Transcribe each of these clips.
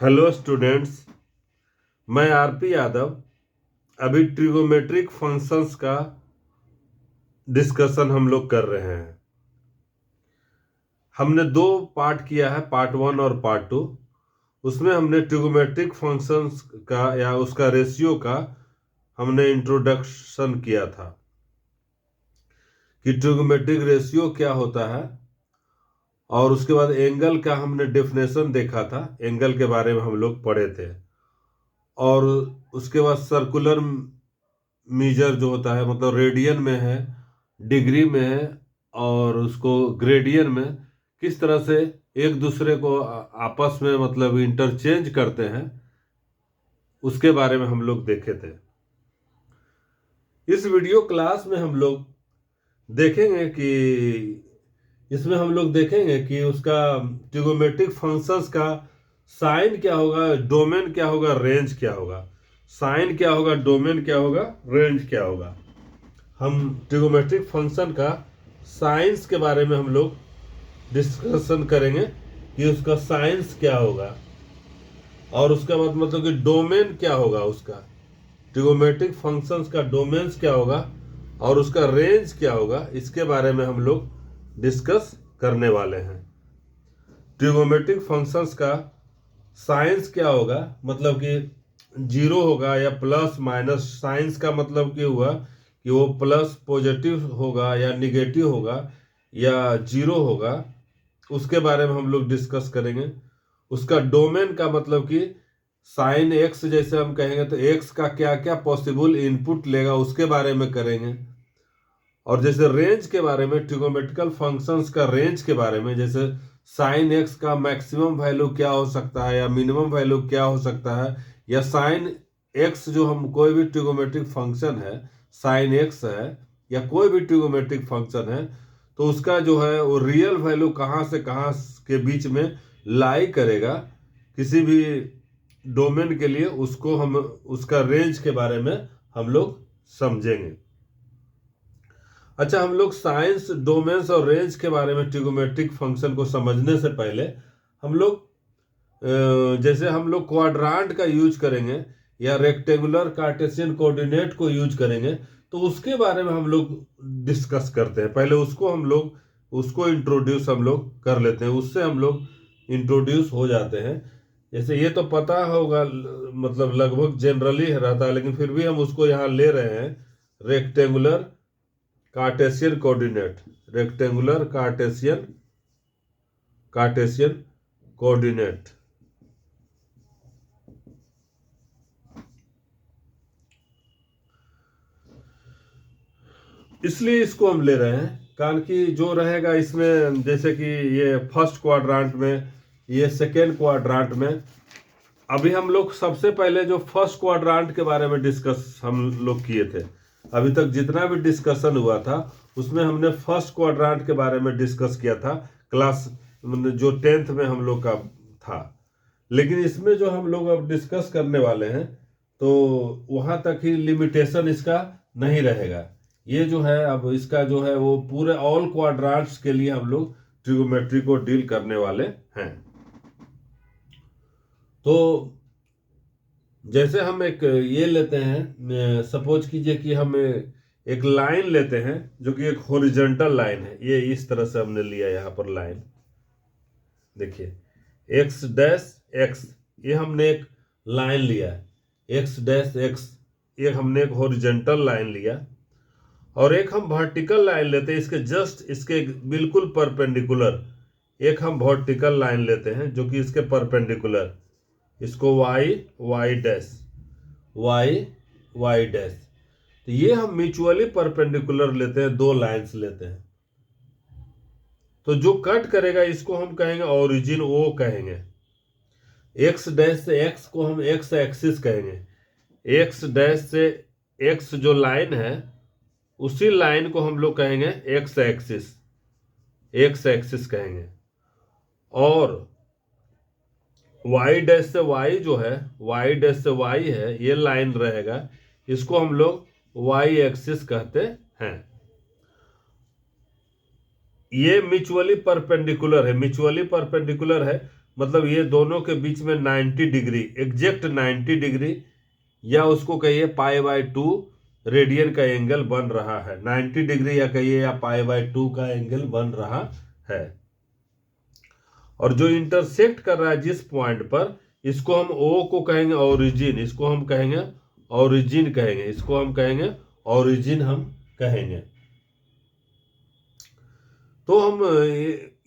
Hello students, मैं RP Yadav. अभी trigonometric functions का डिस्कशन हम लोग कर रहे हैं। हमने दो पार्ट किया है, पार्ट 1 और पार्ट 2। उसमें हमने ट्रिगोमेट्रिक फंक्शंस का या उसका रेशियो का हमने इंट्रोडक्शन किया था कि ट्रिगोमेट्रिक रेशियो क्या होता है, और उसके बाद एंगल का हमने डेफिनेशन देखा था, एंगल के बारे में हम लोग पढ़े थे। और उसके बाद सर्कुलर मीजर जो होता है, मतलब रेडियन में है, डिग्री में है, और उसको ग्रेडियन में किस तरह से एक दूसरे को आपस में मतलब इंटरचेंज करते हैं, उसके बारे में हम लोग देखे थे। इस वीडियो क्लास में हम लोग देखेंगे कि इसमें हम लोग देखेंगे कि उसका ट्रिगोमेट्रिक फंक्शंस का साइन क्या होगा, डोमेन क्या होगा, रेंज क्या होगा। साइन क्या होगा, डोमेन क्या होगा, रेंज क्या होगा। हम ट्रिगोमेट्रिक फंक्शन का साइंस के बारे में हम लोग डिस्कशन करेंगे कि उसका साइंस क्या होगा, और उसके बाद मतलब कि डोमेन क्या होगा, उसका ट्रिगोमेट्रिक फंक्शंस का डोमेन्स क्या होगा, और उसका रेंज क्या होगा। इसके बारे में हम लोग डिस्कस करने वाले हैं। ट्रिगोमेट्रिक फंक्शंस का साइंस क्या होगा, मतलब कि जीरो होगा या प्लस माइनस। साइंस का मतलब क्या हुआ कि वो प्लस पॉजिटिव होगा या निगेटिव होगा या जीरो होगा, उसके बारे में हम लोग डिस्कस करेंगे। उसका डोमेन का मतलब कि साइन एक्स जैसे हम कहेंगे तो एक्स का क्या क्या पॉसिबल इनपुट लेगा, उसके बारे में करेंगे। और जैसे रेंज के बारे में, ट्रिगोमेट्रिकल फंक्शंस का रेंज के बारे में, जैसे साइन एक्स का मैक्सिमम वैल्यू क्या हो सकता है या मिनिमम वैल्यू क्या हो सकता है, या साइन एक्स जो हम कोई भी ट्रिगोमेट्रिक फंक्शन है, साइन एक्स है या कोई भी ट्रिगोमेट्रिक फंक्शन है, तो उसका जो है वो रियल वैल्यू कहाँ से कहाँ के बीच में लाई करेगा किसी भी डोमेन के लिए, उसको हम उसका रेंज के बारे में हम लोग समझेंगे। अच्छा, हम लोग साइंस, डोमेन्स और रेंज के बारे में ट्रिगोमेट्रिक फंक्शन को समझने से पहले हम लोग जैसे हम लोग क्वाड्रांट का यूज करेंगे या रेक्टेंगुलर कार्टेशियन कोऑर्डिनेट को यूज करेंगे, तो उसके बारे में हम लोग डिस्कस करते हैं। पहले उसको इंट्रोड्यूस हम लोग कर लेते हैं, उससे हम लोग इंट्रोड्यूस हो जाते हैं। जैसे ये तो पता होगा, मतलब लगभग जनरली रहता है, लेकिन फिर भी हम उसको यहाँ ले रहे हैं। Rectangular Cartesian coordinate, rectangular Cartesian coordinate. इसलिए इसको हम ले रहे हैं कारण कि जो रहेगा इसमें, जैसे कि ये फर्स्ट क्वाड्रांट में, ये सेकेंड क्वाड्रांट में। अभी हम लोग सबसे पहले जो फर्स्ट क्वाड्रांट के बारे में डिस्कस हम लोग किए थे, अभी तक जितना भी डिस्कशन हुआ था उसमें हमने फर्स्ट क्वाड्रांट के बारे में डिस्कस किया था, क्लास जो 10th में हम लोग का था। लेकिन इसमें जो हम लोग अब डिस्कस करने वाले हैं, तो वहां तक ही लिमिटेशन इसका नहीं रहेगा। ये जो है अब इसका जो है वो पूरे ऑल क्वाड्रांट्स के लिए हम लोग ट्रिगोमेट्री को डील करने वाले हैं। तो जैसे हम एक ये लेते हैं, सपोज कीजिए कि हम एक लाइन लेते हैं जो कि एक हॉरिजॉन्टल लाइन है। ये इस तरह से हमने लिया यहाँ पर लाइन, देखिए एक्स डैश एक्स, ये हमने एक लाइन लिया है, एक्स डैश एक्स, ये हमने एक हॉरिजॉन्टल लाइन लिया। और एक हम वर्टिकल लाइन लेते हैं, इसके जस्ट इसके बिल्कुल परपेंडिकुलर एक हम वर्टिकल लाइन लेते हैं जो कि इसके परपेंडिकुलर, इसको वाई डैश, वाई डैश। तो ये हम म्यूचुअली परपेंडिकुलर लेते हैं, दो लाइंस लेते हैं। तो जो कट करेगा इसको हम कहेंगे ओरिजिन, ओ कहेंगे। एक्स डैश से एक्स को हम एक्स एक्सिस कहेंगे। एक्स डैश से एक्स जो लाइन है, उसी लाइन को हम लोग कहेंगे एक्स एक्सिस, एक्स एक्सिस कहेंगे। और वाई डैश से वाई जो है, वाई डैश से वाई है, ये लाइन रहेगा, इसको हम लोग वाई एक्सिस कहते हैं। ये म्यूचुअली परपेंडिकुलर है, म्यूचुअली परपेंडिकुलर है मतलब ये दोनों के बीच में 90 डिग्री, एग्जैक्ट 90 डिग्री, या उसको कहिए π/2 रेडियन का एंगल बन रहा है। 90 डिग्री या कहिए या π/2 का एंगल बन रहा है। और जो इंटरसेक्ट कर रहा है जिस पॉइंट पर, इसको हम O को कहेंगे ओरिजिन, इसको हम कहेंगे ओरिजिन कहेंगे, इसको हम कहेंगे ओरिजिन हम कहेंगे। तो हम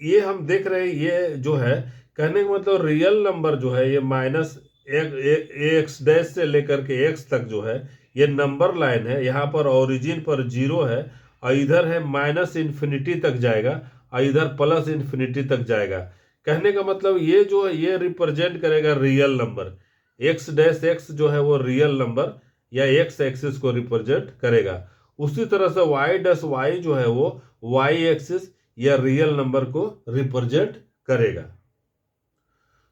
ये हम देख रहे हैं, ये जो है कहने का मतलब रियल नंबर जो है ये माइनस एक्स डैश से लेकर के एक्स तक जो है ये नंबर लाइन है। यहाँ पर ओरिजिन पर 0 है और इधर है माइनस इन्फिनिटी तक जाएगा और इधर प्लस इन्फिनिटी तक जाएगा। कहने का मतलब ये जो है ये रिप्रेजेंट करेगा real number. X dash x जो है वो रियल नंबर या एक्स एक्सिस को रिप्रेजेंट करेगा। उसी तरह से वाई डैश वाई जो है वो वाई एक्सिस या रियल नंबर को रिप्रेजेंट करेगा।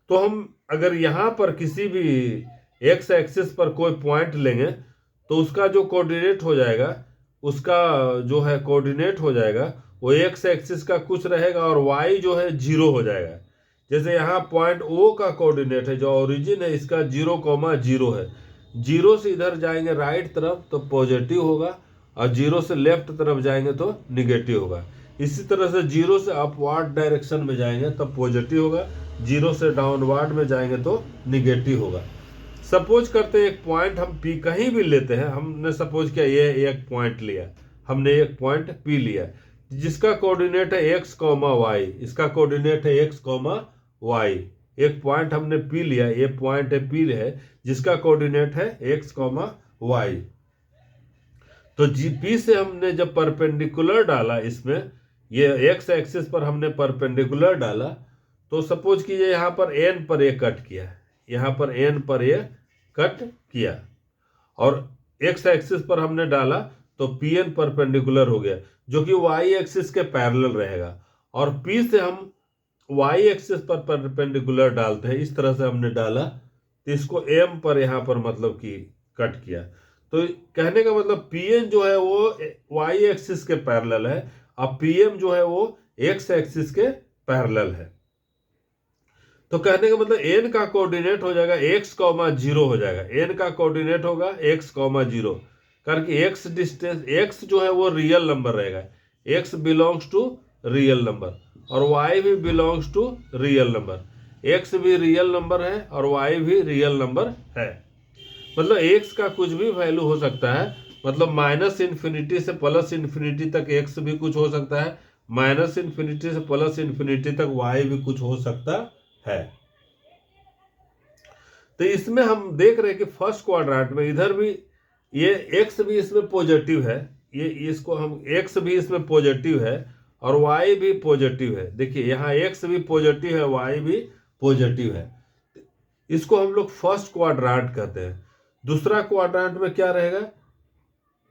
तो हम अगर यहाँ पर किसी भी एक्स एक्सिस पर कोई पॉइंट लेंगे तो उसका जो कोऑर्डिनेट हो जाएगा, उसका जो है कोऑर्डिनेट हो जाएगा वो एक्स एक्सिस का कुछ रहेगा और वाई जो है 0 हो जाएगा। जैसे यहाँ पॉइंट O का कोऑर्डिनेट है, जो ओरिजिन है इसका 0,0 है। 0 से इधर जाएंगे राइट तरफ तो पॉजिटिव होगा और 0 से लेफ्ट तरफ जाएंगे तो निगेटिव होगा। इसी तरह से 0 से अपवार्ड डायरेक्शन में जाएंगे तो पॉजिटिव होगा, 0 से डाउनवर्ड में जाएंगे तो निगेटिव होगा। सपोज करते हैं एक पॉइंट हम P कहीं भी लेते हैं, हमने सपोज किया ये एक पॉइंट लिया, हमने एक पॉइंट P लिया जिसका कोऑर्डिनेट है x, y, इसका कोऑर्डिनेट है x, y। एक पॉइंट हमने P लिया, ये पॉइंट है P है जिसका कोऑर्डिनेट है x, y। तो P से हमने जब परपेंडिकुलर डाला, इसमें ये x एक्सिस पर हमने परपेंडिकुलर डाला, तो सपोज कीजिए यहाँ पर n पर ये कट किया, यहाँ पर n पर ये कट किया और x एक्सिस पर हमने डाला तो Pn परपेंडिकुलर हो गया जो कि y एक्सिस के पैरेलल रहेगा। और P से हम y एक्सिस पर परपेंडिकुलर डालते हैं, इस तरह से हमने डाला तो इसको m पर यहाँ पर मतलब कि कट किया। तो कहने का मतलब Pn जो है वो y एक्सिस के पैरेलल है और Pm जो है वो x एक्सिस के पैरेलल है। तो कहने का मतलब n का कोऑर्डिनेट हो जाएगा x, 0 हो जाएगा। n का कोऑर्डिनेट होगा x, 0, कारण कि x डिस्टेंस, x जो है वो रियल नंबर रहेगा, x belongs to real number और y भी belongs to real number. x भी रियल नंबर है और y भी रियल नंबर है। मतलब x का कुछ भी वैल्यू हो सकता है, मतलब माइनस इन्फिनिटी से प्लस इन्फिनिटी तक x भी कुछ हो सकता है, माइनस इन्फिनिटी से प्लस इन्फिनिटी तक y भी कुछ हो सकता है। तो इसमें हम देख रहे हैं कि फर्स्ट क्वाड्रेंट में इधर भी ये x भी इसमें पॉजिटिव है, ये इसको हम x भी इसमें पॉजिटिव है और y भी पॉजिटिव है। देखिए यहाँ x भी पॉजिटिव है, y भी पॉजिटिव है। इसको हम लोग फर्स्ट क्वाड्रेंट कहते हैं। दूसरा क्वाड्रेंट में क्या रहेगा?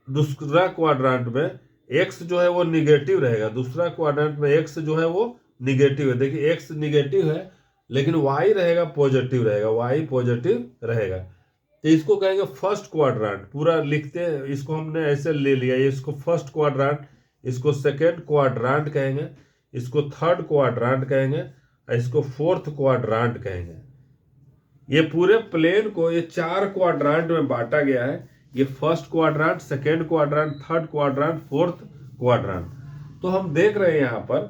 दूसरा क्वाड्रेंट में x जो है वो निगेटिव रहेगा। दूसरा क्वाड्रेंट में x जो है वो निगेटिव है। देखिए x निगेटिव है लेकिन y रहेगा पॉजिटिव रहेगा, y पॉजिटिव रहेगा। तो इसको कहेंगे फर्स्ट क्वाड्रेंट। पूरा लिखते हैं, इसको हमने ऐसे ले लिया, इसको फर्स्ट क्वाड्रेंट, इसको सेकेंड क्वाड्रेंट कहेंगे, इसको थर्ड क्वाड्रेंट कहेंगे, इसको फोर्थ क्वाड्रेंट कहेंगे। ये पूरे प्लेन को ये 4 क्वाड्रेंट में बांटा गया है। ये first quadrant, second quadrant, third quadrant, fourth quadrant. तो हम देख रहे हैं यहाँ पर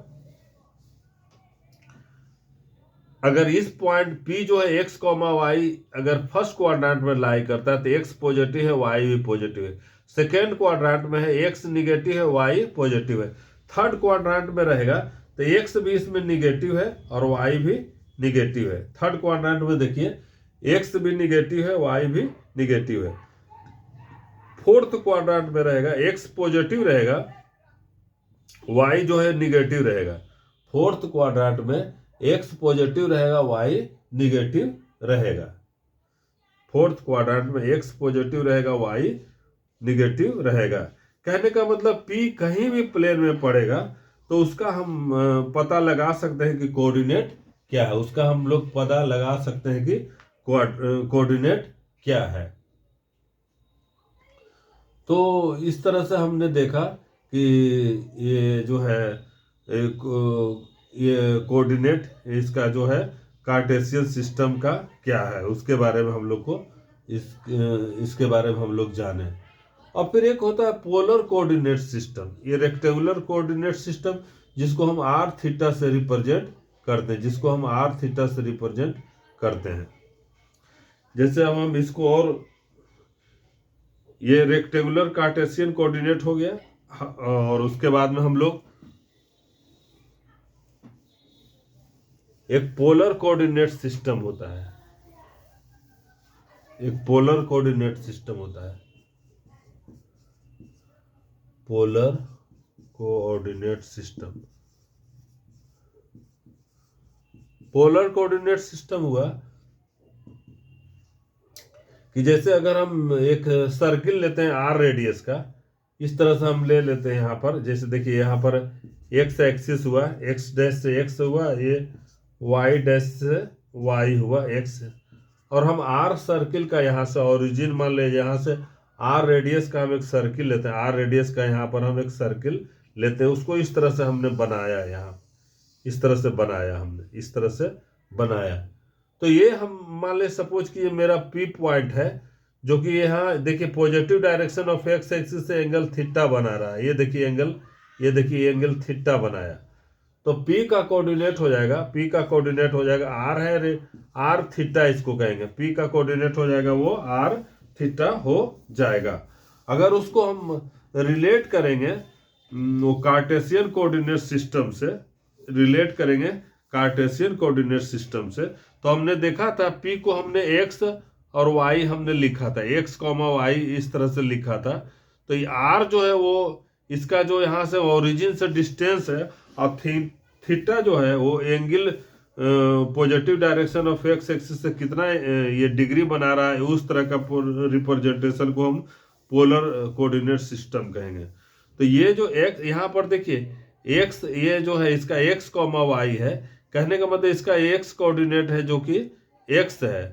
अगर इस पॉइंट P जो है x, y अगर फर्स्ट क्वाड्रेंट में लाई करता है तो x पॉजिटिव है, y भी पॉजिटिव है। सेकेंड क्वाड्रेंट में है x निगेटिव है, y पॉजिटिव है। थर्ड क्वाड्रेंट में रहेगा तो x भी इसमें निगेटिव है और y भी निगेटिव है। थर्ड क्वाड्रेंट में देखिए x भी निगेटिव है, y भी निगेटिव है। फोर्थ क्वाड्रेंट में रहेगा x पॉजिटिव रहेगा, y जो है निगेटिव रहेगा। फोर्थ क्वाड्रेंट में x पॉजिटिव रहेगा, y निगेटिव रहेगा। फोर्थ क्वाड्रेंट में x पॉजिटिव रहेगा, y निगेटिव रहेगा। कहने का मतलब P कहीं भी प्लेन में पड़ेगा तो उसका हम पता लगा सकते हैं कि कोऑर्डिनेट क्या है, उसका हम लोग पता लगा सकते हैं कि कोऑर्डिनेट क्या है। तो इस तरह से हमने देखा कि ये जो है ये कोऑर्डिनेट इसका जो है कार्टेशियन सिस्टम का क्या है, उसके बारे में हम लोग को इसके बारे में हम लोग जाने। और फिर एक होता है पोलर कोऑर्डिनेट सिस्टम, ये रेक्टेंगुलर कोऑर्डिनेट सिस्टम जिसको हम आर थीटा से रिप्रेजेंट करते हैं, जिसको हम आर थीटा से रिप्रेजेंट करते हैं। जैसे अब हम इसको, और ये रेक्टेंगुलर कार्टेशियन कोऑर्डिनेट हो गया, और उसके बाद में हम लोग एक पोलर कोऑर्डिनेट सिस्टम होता है, एक पोलर कोऑर्डिनेट सिस्टम होता है, polar coordinate system. Polar coordinate system हुआ कि जैसे अगर हम एक सर्किल लेते हैं आर रेडियस का, इस तरह से हम ले लेते हैं यहाँ पर, जैसे देखिए यहाँ पर एक्स एक्सिस हुआ, एक्स डैश से एक्स हुआ, ये वाई डैश से वाई हुआ एक्स, और हम आर सर्किल का यहाँ से ओरिजिन मान ले, यहाँ से आर रेडियस का हम एक सर्किल लेते हैं, आर रेडियस का यहाँ पर हम एक सर्किल लेते हैं, उसको इस तरह से हमने बनाया, यहाँ इस तरह से बनाया हमने, इस तरह से बनाया। तो ये हम मान ले सपोज कि ये मेरा पी पॉइंट है, जो कि यहाँ देखिए positive direction of x axis से एंगल थीटा बना रहा है, ये देखिए एंगल, ये देखिए एंगल थीटा बनाया। तो P का कोऑर्डिनेट हो जाएगा, P का कोऑर्डिनेट हो जाएगा R है, R थीटा इसको कहेंगे, P का कोऑर्डिनेट हो जाएगा वो R थीटा हो जाएगा। अगर उसको हम रिलेट करेंगे वो कार्टेशियन कोऑर्डिनेट सिस्टम से, रिलेट करेंगे कार्टेशियन कोऑर्डिनेट सिस्टम से, तो हमने देखा था P को हमने x और y हमने लिखा था, x, y इस तरह से लिखा था। तो ये R जो है वो इसका जो यहाँ से ओरिजिन से डिस्टेंस है, और थीटा जो है वो angle positive direction of x axis से कितना ये डिग्री बना रहा है, उस तरह का रिप्रेजेंटेशन को हम पोलर कोऑर्डिनेट सिस्टम कहेंगे। तो ये जो एक्स यहाँ पर देखिए एक्स, ये जो है इसका एक्स कॉमा वाई है, कहने का मतलब इसका एक्स कोऑर्डिनेट है जो कि एक्स है।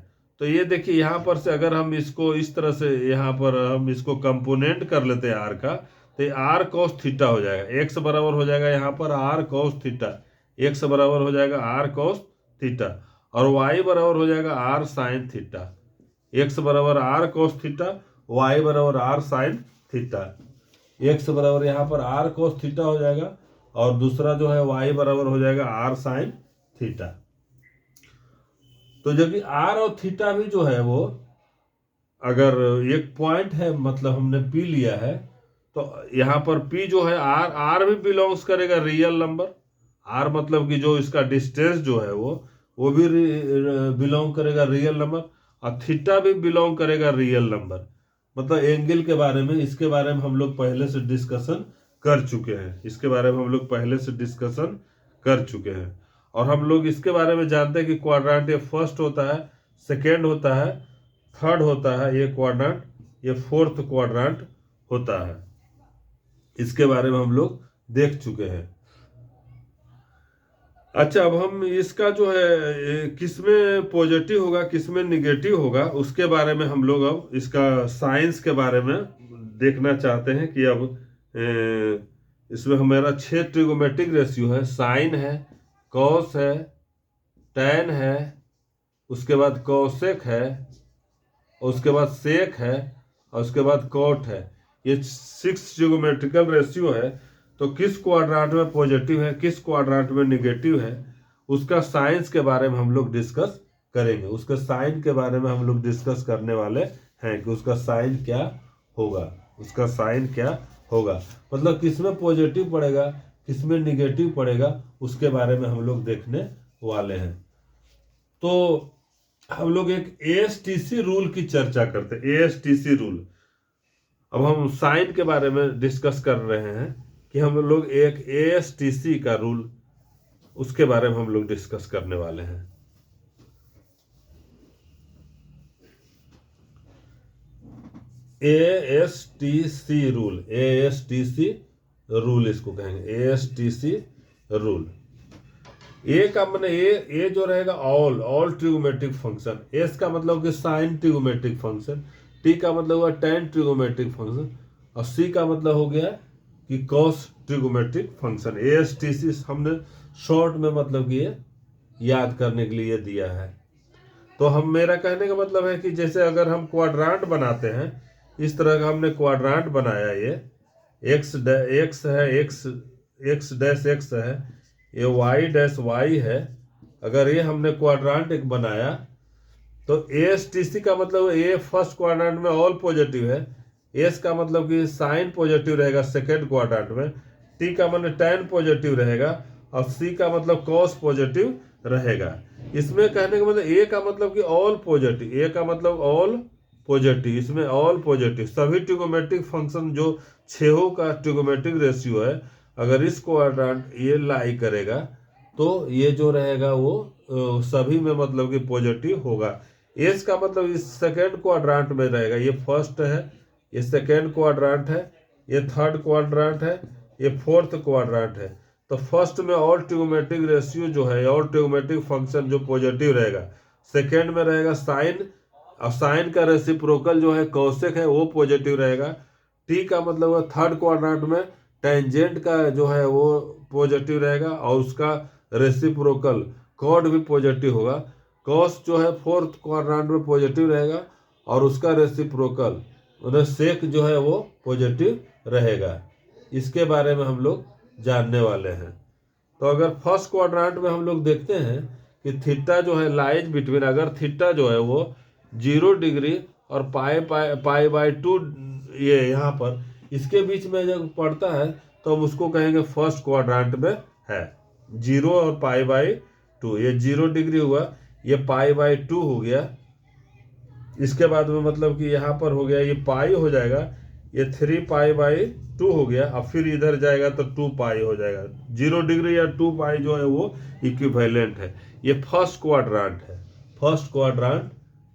तो ये देखिए यहाँ पर से अगर हम इसको इस तरह से यहाँ पर हम इसको कंपोनेंट कर लेते हैं आर का, तो आर कॉस थीटा हो जाएगा, एक्स बराबर हो जाएगा यहाँ पर आर कॉस थीटा, एक्स बराबर हो जाएगा आर कॉस थीटा, और वाई बराबर हो जाएगा आर साइन थीटा। एक्स बराबर आर कॉस थीटा, वाई बराबर आर साइन थीटा। एक्स बराबर यहाँ पर आर कॉस थीटा हो जाएगा, और दूसरा जो है वाई बराबर हो जाएगा आर साइन थीटा। तो जबकि आर और थीटा भी जो है वो अगर एक पॉइंट है, मतलब हमने पी लिया है, तो यहाँ पर P जो है R भी बिलोंग्स करेगा रियल नंबर, R मतलब कि जो इसका डिस्टेंस जो है वो भी बिलोंग करेगा रियल नंबर, और थीटा भी बिलोंग करेगा रियल नंबर। मतलब एंगल के बारे में, इसके बारे में हम लोग पहले से डिस्कशन कर चुके हैं, इसके बारे में हम लोग पहले से डिस्कशन कर चुके हैं। और हम लोग इसके बारे में जानते हैं कि क्वाड्रेंट ये फर्स्ट होता है, सेकेंड होता है, थर्ड होता है ये क्वाड्रेंट, ये फोर्थ क्वाड्रेंट होता है। इसके बारे में हम लोग देख चुके हैं। अच्छा, अब हम इसका जो है किसमें पॉजिटिव होगा किसमें निगेटिव होगा, उसके बारे में हम लोग अब इसका साइंस के बारे में देखना चाहते हैं कि अब इसमें हमारा 6 ट्रिगोमेट्रिक रेशियो है, साइन है, कॉस है, टैन है, उसके बाद कॉसेक है, उसके बाद सेक है, और उसके बाद कॉट है। ये 6 ट्रिगोमेट्रिकल रेशियो है। तो किस क्वाड्रेंट में पॉजिटिव है, किस क्वाड्रेंट में निगेटिव है, उसका साइंस के बारे में हम लोग डिस्कस करेंगे। उसका साइन के बारे में हम लोग डिस्कस करने वाले हैं कि उसका साइन क्या होगा, उसका साइन क्या होगा, मतलब किसमें पॉजिटिव पड़ेगा किसमें निगेटिव पड़ेगा, उसके बारे में हम लोग देखने वाले हैं। तो हम लोग एक ASTC रूल की चर्चा करते हैं, ASTC रूल। अब हम साइन के बारे में डिस्कस कर रहे हैं कि हम लोग एक ASTC का रूल, उसके बारे में हम लोग डिस्कस करने वाले हैं। ASTC रूल, ASTC रूल इसको कहेंगे, ASTC रूल। ए का मतलब ए जो रहेगा ऑल ट्रिगोमेट्रिक फंक्शन, एस का मतलब कि साइन ट्रिगोमेट्रिक फंक्शन, टी का मतलब हुआ टैन ट्रिगोमेट्रिक फंक्शन, और सी का मतलब हो गया कि कॉस ट्रिगोमेट्रिक फंक्शन। ASTC हमने शॉर्ट में मतलब कि ये याद करने के लिए दिया है। तो हम, मेरा कहने का मतलब है कि जैसे अगर हम क्वाड्रांट बनाते हैं, इस तरह का हमने क्वाड्रांट बनाया, ये एक्स है, एक्स डैश एक्स है, ये वाई डैश वाई है। अगर ये हमने क्वाड्रांट एक बनाया, तो एस टी सी का मतलब ए फर्स्ट क्वाड्रांट में ऑल पॉजिटिव है, एस का मतलब कि साइन पॉजिटिव रहेगा सेकेंड क्वाड्रांट में, टी का मतलब टैन पॉजिटिव रहेगा, और सी का मतलब कॉस पॉजिटिव रहेगा। इसमें कहने का मतलब ए का मतलब कि ऑल पॉजिटिव, ए का मतलब ऑल पॉजिटिव, इसमें ऑल पॉजिटिव सभी ट्रिगोमेट्रिक फंक्शन जो छेहों का ट्रिगोमेट्रिक रेशियो है, अगर इस क्वाड्रांट ये लाई करेगा तो ये जो रहेगा वो सभी में मतलब कि पॉजिटिव होगा। एस का मतलब इस सेकेंड क्वाड्रांट में रहेगा, ये फर्स्ट है, ये सेकेंड क्वाड्रांट है, ये थर्ड क्वाड्रांट है, ये फोर्थ क्वाड्रांट है। तो फर्स्ट में ऑल ट्रिगोमेट्रिक रेशियो जो है, ऑल ट्रिगोमेट्रिक फंक्शन जो पॉजिटिव रहेगा, सेकेंड में रहेगा साइन, और साइन का रेसिप्रोकल जो है कौशिक है वो पॉजिटिव रहेगा। टी का मतलब है थर्ड क्वाड्रांट में टेंजेंट का जो है वो पॉजिटिव रहेगा, और उसका रेसिप्रोकल कॉड भी पॉजिटिव होगा। कॉस जो है फोर्थ क्वाड्रांट में पॉजिटिव रहेगा, और उसका रेसिप्रोकल मतलब सेक जो है वो पॉजिटिव रहेगा। इसके बारे में हम लोग जानने वाले हैं। तो अगर फर्स्ट क्वाड्रांट में हम लोग देखते हैं कि थीटा जो है लाइज बिटवीन, अगर थीटा जो है वो 0 डिग्री और पाई बाई 2, ये यहाँ पर इसके बीच में जब पड़ता है तो हम उसको कहेंगे फर्स्ट क्वाड्रांट में है। 0 और पाई बाई 2, ये 0 डिग्री हुआ, ये पाई बाई 2 हो गया। इसके बाद में मतलब कि यहाँ पर हो गया, ये पाई हो जाएगा, ये 3 पाई बाई 2 हो गया, अब फिर इधर जाएगा तो 2 पाई हो जाएगा। 0 डिग्री या 2 पाई जो है वो इक्विवेलेंट है। ये फर्स्ट क्वाड्रांट है, फर्स्ट क्वाड्रांट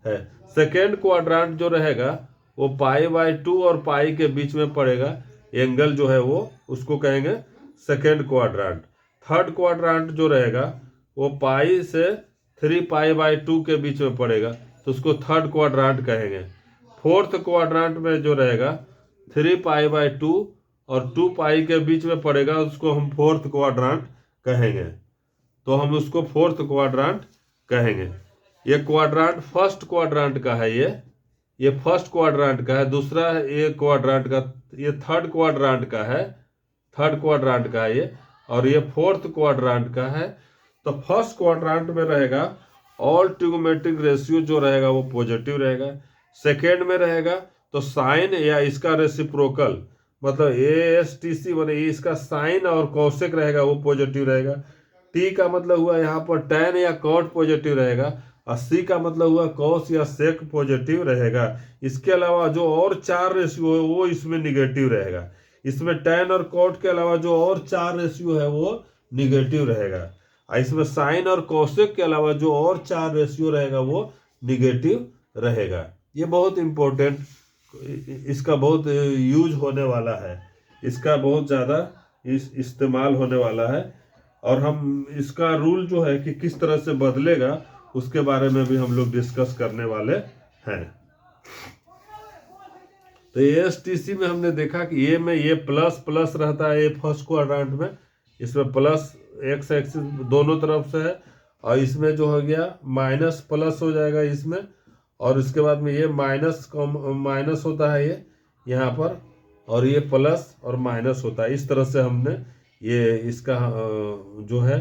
है। सेकेंड क्वाड्रांट जो रहेगा वो पाई बाई 2 और पाई के बीच में पड़ेगा, एंगल जो है वो उसको कहेंगे सेकेंड क्वाड्रांट। थर्ड क्वाड्रांट जो रहेगा वो पाई से 3 पाई बाई 2 के बीच में पड़ेगा, तो उसको थर्ड क्वाड्रांट कहेंगे। फोर्थ क्वाड्रांट में जो रहेगा 3 पाई बाई 2 और 2 पाई के बीच में पड़ेगा, उसको हम फोर्थ क्वाड्रांट कहेंगे। तो हम उसको फोर्थ क्वाड्रांट कहेंगे। ये क्वाड्रांट फर्स्ट क्वाड्रांट का है, ये फर्स्ट क्वाड्रांट का है। दूसरा ये क्वाड्रांट का, ये थर्ड क्वाड्रांट का है, थर्ड क्वाड्रांट का है ये, और ये फोर्थ क्वाड्रांट का है। तो फर्स्ट क्वाड्रांट में रहेगा ऑल ट्रिगोमेट्रिक रेशियो जो रहेगा वो पॉजिटिव रहेगा। सेकेंड में रहेगा तो साइन या इसका रेसिप्रोकल मतलब ASTC बने, इसका साइन और कौशिक रहेगा वो पॉजिटिव रहेगा। टी का मतलब हुआ यहाँ पर टैन या कॉट पॉजिटिव रहेगा, और सी का मतलब हुआ कॉस या सेक पॉजिटिव रहेगा। इसके अलावा जो और 4 रेशियो है वो इसमें निगेटिव रहेगा। इसमें टैन और कॉट के अलावा जो और 4 रेशियो है वो निगेटिव रहेगा। इसमें साइन और कौशिक के अलावा जो और 4 रेशियो रहेगा वो निगेटिव रहेगा। ये बहुत इंपॉर्टेंट, इसका बहुत यूज होने वाला है, इसका बहुत ज़्यादा इस्तेमाल होने वाला है, और हम इसका रूल जो है कि किस तरह से बदलेगा उसके बारे में भी हम लोग डिस्कस करने वाले हैं। तो ASTC में हमने देखा कि ये में ये प्लस प्लस रहता है, ये फर्स्ट क्वाड्रांट में इसमें प्लस एक्स एक्सिस दोनों तरफ से है, और इसमें जो हो गया माइनस प्लस हो जाएगा इसमें, और इसके बाद में ये माइनस होता है ये यहाँ पर, और ये प्लस और माइनस होता है। इस तरह से हमने ये इसका जो है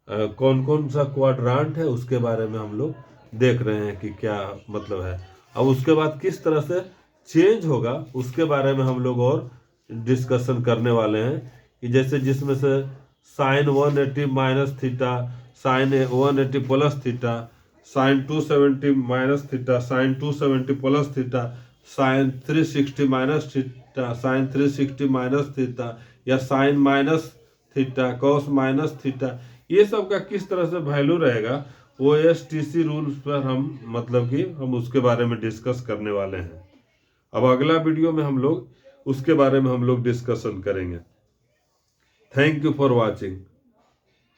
कौन कौन सा क्वाड्रांट है उसके बारे में हम लोग देख रहे हैं कि क्या मतलब है। अब उसके बाद किस तरह से चेंज होगा उसके बारे में हम लोग और डिस्कशन करने वाले हैं, कि जैसे जिसमें से sine 180 minus theta, sine 180 plus theta, sine 270 minus theta, sine 270 plus theta, sine 360 minus theta, sine 360 minus theta, या sine minus theta, cos minus theta, ये सब का किस तरह से वैल्यू रहेगा वो ASTC रूल्स पर हम मतलब कि हम उसके बारे में डिस्कस करने वाले हैं। अब अगला वीडियो में हम लोग उसके बारे में हम लोग डिस्कशन करेंगे। Thank you for watching.